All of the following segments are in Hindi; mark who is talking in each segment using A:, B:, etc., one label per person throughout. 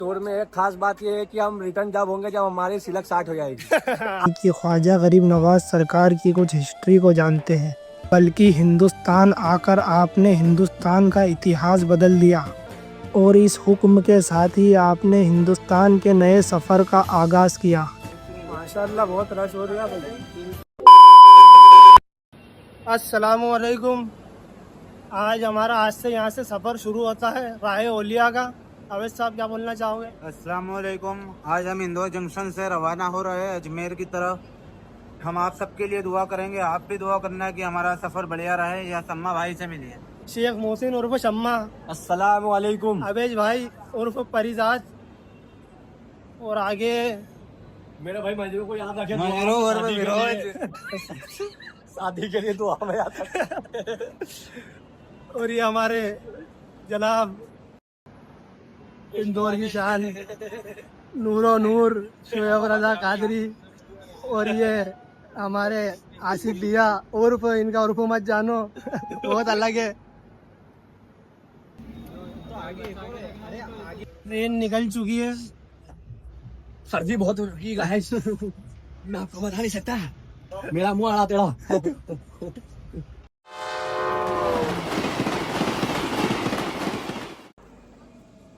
A: टूर में एक खास बात ये है कि हम रिटर्न जब होंगे जब हमारी सिलक 60 हो जाएगी।
B: कि ख्वाजा गरीब नवाज सरकार की कुछ हिस्ट्री को जानते हैं, बल्कि हिंदुस्तान आकर आपने हिंदुस्तान का इतिहास बदल दिया और इस हुक्म के साथ ही आपने हिंदुस्तान के नए सफ़र का आगाज़ किया।
A: माशाल्लाह बहुत रश हो रहा है।
B: अस्सलामु अलैकुम। आज हमारा आज से यहाँ से सफ़र शुरू होता है राह ओलिया का। अवैध साहब क्या बोलना चाहोगे?
C: अस्सलामुअलैकुम। आज हम इंदौर जंक्शन से रवाना हो रहे हैं अजमेर की तरफ। हम आप सबके लिए दुआ करेंगे, आप भी दुआ करना है कि हमारा सफ़र बढ़िया रहे। या सम्मा भाई से मिलिए।
B: शेख मोहसिन उर्फ शम्मा,
A: अस्सलाम वालेकुम।
B: अवेज भाई उर्फ परिजात, और आगे
A: मेरे भाई मजरू को याद रखे शादी के लिए दुआ में याद
B: और ये हमारे जनाब इंदौर की शान नूरो नूर शोएब रजा कादरी, और ये हमारे आसिफ भैया उर्फ इनका उर्फ मत जानो बहुत अलग है। ट्रेन निकल चुकी है।
A: सर्दी बहुत हो रही है मैं आपको बता नहीं सकता, मेरा मुंह आड़ा टेढ़ा।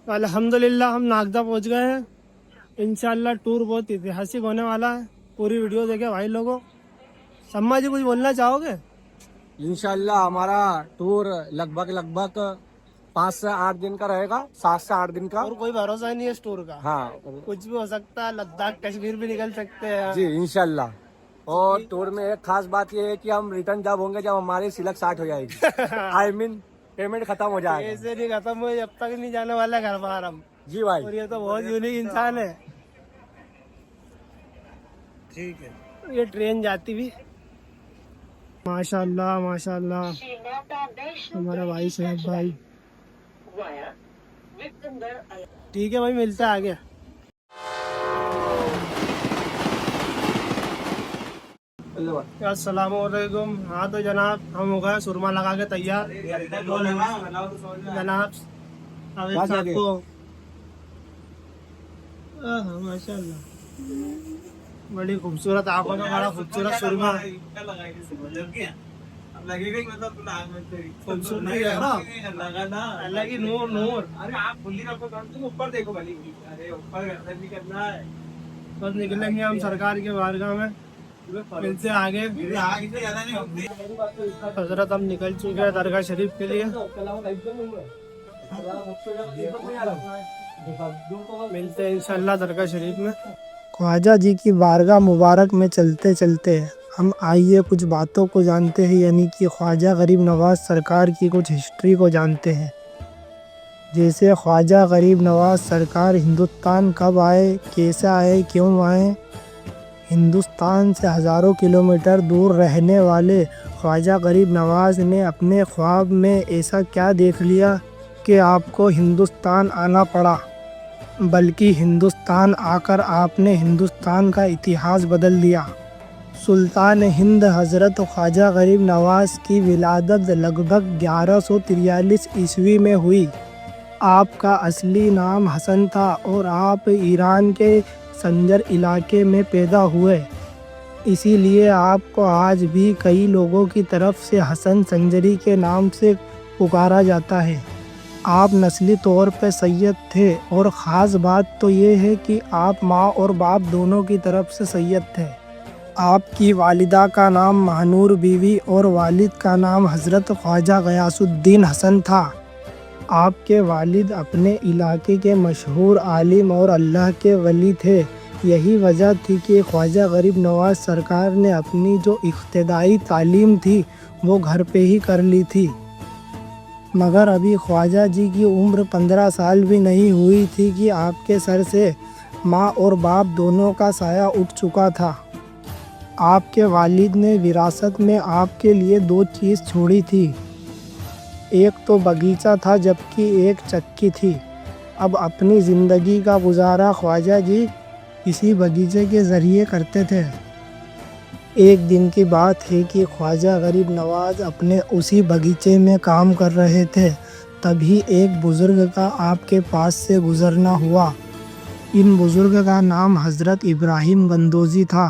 B: अल्हम्दुलिल्लाह हम नागदा पहुंच गए हैं। इंशाल्लाह टूर बहुत ऐतिहासिक होने वाला है। पूरी वीडियो देखे भाई लोगों। सम्मा जी कुछ बोलना चाहोगे?
A: इंशाल्लाह हमारा टूर लगभग 5 से 8 दिन का रहेगा, 7 से 8 दिन का।
B: और कोई भरोसा ही नहीं है इस टूर का।
A: हाँ
B: कुछ भी हो सकता है, लद्दाख कश्मीर भी निकल सकते हैं।
A: जी इंशाल्लाह। और टूर में एक खास बात ये है कि हम रिटर्न जब होंगे जब हमारी सिलक 60 हो जाएगी। आई मीन पेमेंट खत्म हो जाएगा।
B: ऐसे नहीं खत्म हुए जब तक नहीं जाने वाला घर बाहर हम।
A: जी भाई।
B: और ये तो बहुत यूनिक इंसान है।
C: ठीक है,
B: ये ट्रेन जाती भी माशाल्लाह माशाल्लाह। हमारा भाई साहब भाई, ठीक है भाई, मिलता है आगे। अस्सलामुअलैकुम। हाँ तो जनाब हम हो गए सुरमा लगा के तैयार। जनाब अवेद साहब को माशाल्लाह बड़ी खूबसूरत आंखों में बड़ा खूबसूरत सुरमा। खूबसूरती है ना, अलग ही नूर नूर।
C: अरे आप खुली रखो, तुम ऊपर देखो भली। अरे ऊपर नहीं करना है।
B: बस निकलेंगे हम सरकार के बारगाह में, मिलते हैं आगे। हजरत हम निकल चुके हैं दरगाह शरीफ के लिए। मिलते हैं इंशाल्लाह दरगाह शरीफ में। ख्वाजा जी की बारगाह मुबारक में चलते चलते हम आइए कुछ बातों को जानते हैं, यानी कि ख्वाजा गरीब नवाज सरकार की कुछ हिस्ट्री को जानते हैं। जैसे ख्वाजा गरीब नवाज सरकार हिंदुस्तान कब आए, कैसे आए, क्यों आए। हिंदुस्तान से हज़ारों किलोमीटर दूर रहने वाले ख्वाजा गरीब नवाज ने अपने ख्वाब में ऐसा क्या देख लिया कि आपको हिंदुस्तान आना पड़ा, बल्कि हिंदुस्तान आकर आपने हिंदुस्तान का इतिहास बदल दिया। सुल्तान हिंद हज़रत ख्वाजा गरीब नवाज की विलादत लगभग 1143 ईस्वी में हुई। आपका असली नाम हसन था और आप ईरान के संजर इलाके में पैदा हुए। इसीलिए आपको आज भी कई लोगों की तरफ से हसन संजरी के नाम से पुकारा जाता है। आप नस्ली तौर पर सैयद थे, और ख़ास बात तो ये है कि आप माँ और बाप दोनों की तरफ से सैयद थे। आपकी वालिदा का नाम महानूर बीवी और वालिद का नाम हज़रत ख्वाजा गयासुद्दीन हसन था। आपके वालिद अपने इलाके के मशहूर आलिम और अल्लाह के वली थे। यही वजह थी कि ख्वाजा गरीब नवाज सरकार ने अपनी जो इब्तदाई तालीम थी वो घर पे ही कर ली थी। मगर अभी ख्वाजा जी की उम्र 15 साल भी नहीं हुई थी कि आपके सर से माँ और बाप दोनों का साया उठ चुका था। आपके वालिद ने विरासत में आपके लिए 2 चीज़ छोड़ी थी। एक तो बगीचा था, जबकि एक चक्की थी। अब अपनी ज़िंदगी का गुजारा ख्वाजा जी इसी बगीचे के ज़रिए करते थे। एक दिन की बात है कि ख्वाजा गरीब नवाज अपने उसी बगीचे में काम कर रहे थे। तभी एक बुज़ुर्ग का आपके पास से गुज़रना हुआ। इन बुज़ुर्ग का नाम हज़रत इब्राहिम गंदोज़ी था।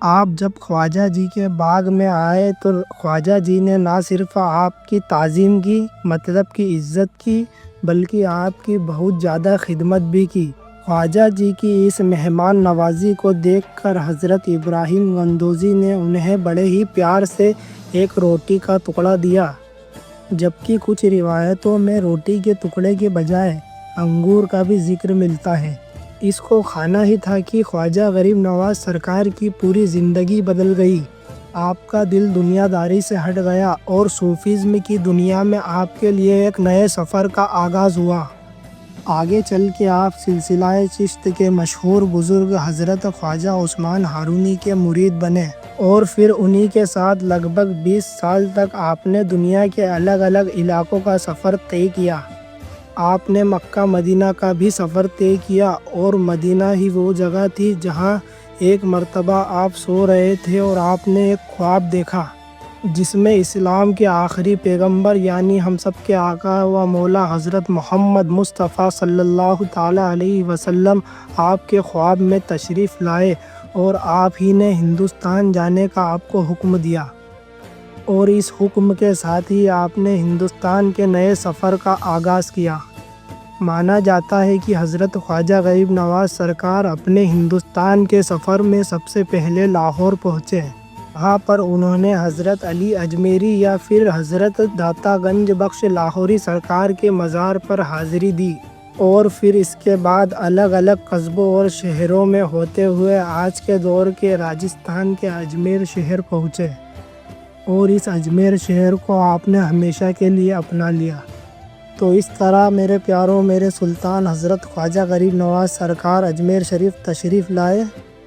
B: आप जब ख्वाजा जी के बाग में आए तो ख्वाजा जी ने ना सिर्फ आपकी ताज़ीम की, मतलब की इज़्ज़त की, बल्कि आपकी बहुत ज़्यादा खिदमत भी की। ख्वाजा जी की इस मेहमान नवाज़ी को देखकर हज़रत इब्राहिम गंदोज़ी ने उन्हें बड़े ही प्यार से एक रोटी का टुकड़ा दिया, जबकि कुछ रिवायतों में रोटी के टुकड़े के बजाय अंगूर का भी जिक्र मिलता है। इसको खाना ही था कि ख्वाजा गरीब नवाज सरकार की पूरी ज़िंदगी बदल गई। आपका दिल दुनियादारी से हट गया और सूफीज़्म की दुनिया में आपके लिए एक नए सफ़र का आगाज़ हुआ। आगे चल के आप सिलसिलाए चिश्त के मशहूर बुज़ुर्ग हज़रत ख्वाजा उस्मान हारूनी के मुरीद बने और फिर उन्हीं के साथ लगभग 20 साल तक आपने दुनिया के अलग अलग इलाकों का सफ़र तय किया। आपने मक्का मदीना का भी सफ़र तय किया और मदीना ही वो जगह थी जहाँ एक मर्तबा आप सो रहे थे और आपने एक ख्वाब देखा जिसमें इस्लाम के आखिरी पैगंबर यानी हम सब के आका व मौला हज़रत मोहम्मद मुस्तफ़ा सल्लल्लाहु ताला अलैहि वसल्लम आपके ख्वाब में तशरीफ़ लाए और आप ही ने हिंदुस्तान जाने का आपको हुक्म दिया और इस हुक्म के साथ ही आपने हिंदुस्तान के नए सफ़र का आगाज़ किया। माना जाता है कि हज़रत ख्वाजा गरीब नवाज सरकार अपने हिंदुस्तान के सफ़र में सबसे पहले लाहौर पहुँचे। वहाँ पर उन्होंने हज़रत अली अजमेरी या फिर हज़रत दाता गंज बख्श लाहौरी सरकार के मज़ार पर हाज़िरी दी और फिर इसके बाद अलग अलग कस्बों और शहरों में होते हुए आज के दौर के राजस्थान के अजमेर शहर पहुँचे और इस अजमेर शहर को आपने हमेशा के लिए अपना लिया। तो इस तरह मेरे प्यारों, मेरे सुल्तान हज़रत ख्वाजा गरीब नवाज सरकार अजमेर शरीफ तशरीफ़ लाए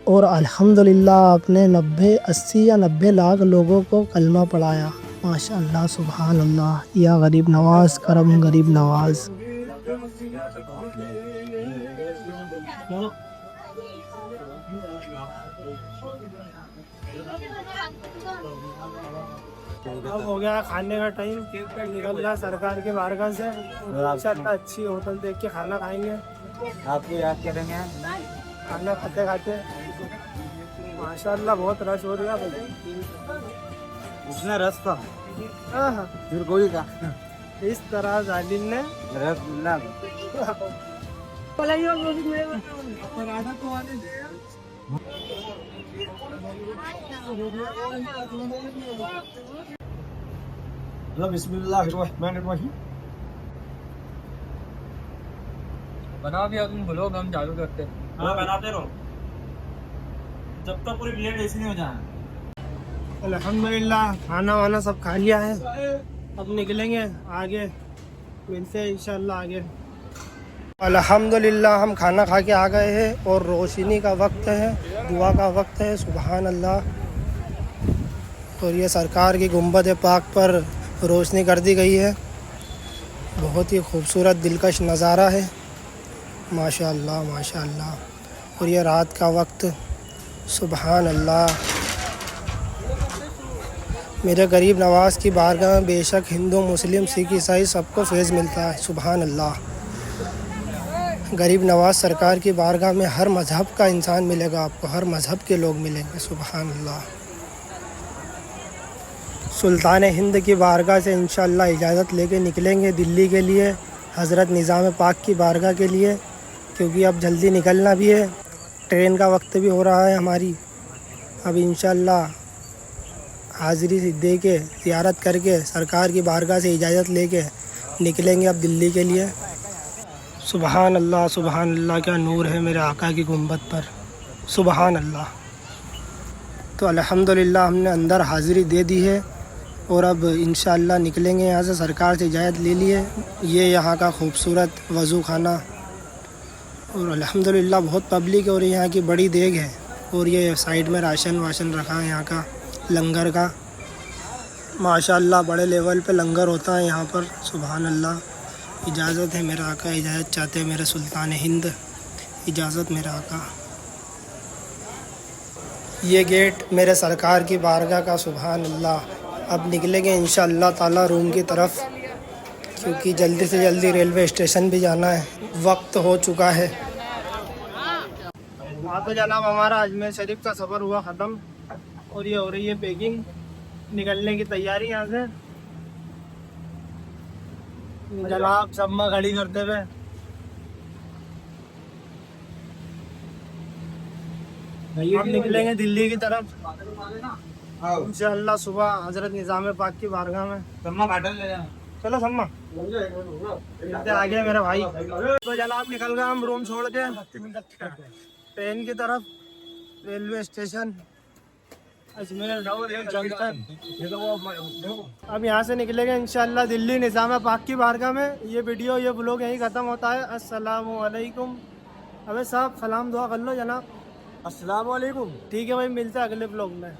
B: और अल्हम्दुलिल्लाह आपने 80 या 90 लाख लोगों को कलमा पढ़ाया। माशाअल्लाह, सुभान अल्लाह, या गरीब नवाज करम गरीब नवाज। अब हो गया खाने का टाइम, निकल रहा सरकार के बारगाह से। इंशाअल्लाह अच्छी होटल देख के खाना खाएंगे,
C: आपको याद करेंगे।
B: खाना खाते खाते। माशाअल्लाह बहुत रश हो रहा है।
C: उसने रस था,
B: हाँ,
C: फिर कोई था।
B: इस तरह जालिम ने
C: रसगुल्ला
A: बिस्मिल्लाहिर्रहमानिर्रहीम।
D: बना दिया तुम, ब्लॉग हम चालू करते।
C: हाँ बनाते रहो जब तक पूरी प्लेट ऐसी नहीं हो जाए।
B: अल्हम्दुलिल्लाह खाना वाना सब खा लिया है। अब निकलेंगे आगे, मिलते हैं इंशाअल्लाह आगे। अल्हम्दुलिल्लाह हम खाना खा के आ गए हैं और रोशनी का वक्त है, दुआ का वक्त है। सुभान अल्लाह। और ये सरकार की गुंबद पाक पर रोशनी कर दी गई है। बहुत ही खूबसूरत दिलकश नज़ारा है, माशाअल्लाह माशाअल्लाह। और ये रात का वक्त, सुभान अल्लाह। मेरे गरीब नवाज़ की बारगाह में बेशक हिंदू, मुस्लिम, सिख, ईसाई सबको फैज़ मिलता है। सुभान अल्लाह। गरीब नवाज़ सरकार की बारगाह में हर मज़हब का इंसान मिलेगा आपको, हर मज़हब के लोग मिलेंगे। सुभान अल्लाह। सुल्तान हिंद की बारगाह से इंशाअल्लाह इजाज़त लेके निकलेंगे दिल्ली के लिए, हज़रत निज़ाम पाक की बारगाह के लिए, क्योंकि अब जल्दी निकलना भी है। ट्रेन का वक्त भी हो रहा है हमारी। अब इंशाअल्लाह हाज़िरी दे के, ज़ियारत करके, सरकार की बारगाह से इजाज़त लेके निकलेंगे अब दिल्ली के लिए। सुभान अल्लाह सुभान अल्लाह, क्या नूर है मेरे आका की गुंबद पर। सुभान अल्लाह। तो अल्हम्दुलिल्लाह हमने अंदर हाज़िरी दे दी है और अब इंशाअल्लाह निकलेंगे यहाँ से। सरकार से इजाज़त ले लिए। ये यहाँ का खूबसूरत वज़ू खाना और अल्हम्दुलिल्लाह बहुत पब्लिक है और यहाँ की बड़ी देग है। और ये साइड में राशन वाशन रखा है यहाँ का, लंगर का। माशाअल्लाह बड़े लेवल पे लंगर होता है यहाँ पर। सुभान अल्लाह। इजाज़त है मेरा आका, इजाज़त चाहते हैं मेरे सुल्तान हिंद, इजाज़त मेरा आका। ये गेट मेरे सरकार की बारगाह का। सुभान अल्लाह। अब निकलेंगे इंशाअल्लाह ताला रूम की तरफ, क्योंकि जल्दी से जल्दी रेलवे स्टेशन भी जाना है, वक्त हो चुका है। हाँ तो जनाब हमारा अजमेर शरीफ का सफ़र हुआ ख़त्म और ये हो रही है पैकिंग, निकलने की तैयारी यहाँ से। जनाब सम्मा खड़ी करते हुए हम निकलेंगे दिल्ली की तरफ इंशाअल्लाह सुबह हजरत निज़ाम पाक की बारगाह में।
C: सम्मा बाटल ले जाना।
B: चलो सम्मा आ गया मेरा भाई। तो जनाब निकल गए हम रूम छोड़ के ट्रेन की तरफ, रेलवे स्टेशन अजमेर जंक्शन। अब यहाँ से निकलेंगे इंशाअल्लाह दिल्ली निज़ाम पाक की बारगाह में। ये वीडियो ये ब्लॉग यहीं ख़त्म होता है। अस्सलामु अलैकुम। अबे साहब सलाम दुआ कर लो जनाब।
A: अस्सलाम वालेकुम।
B: ठीक है भाई, मिलते हैं अगले ब्लॉग में।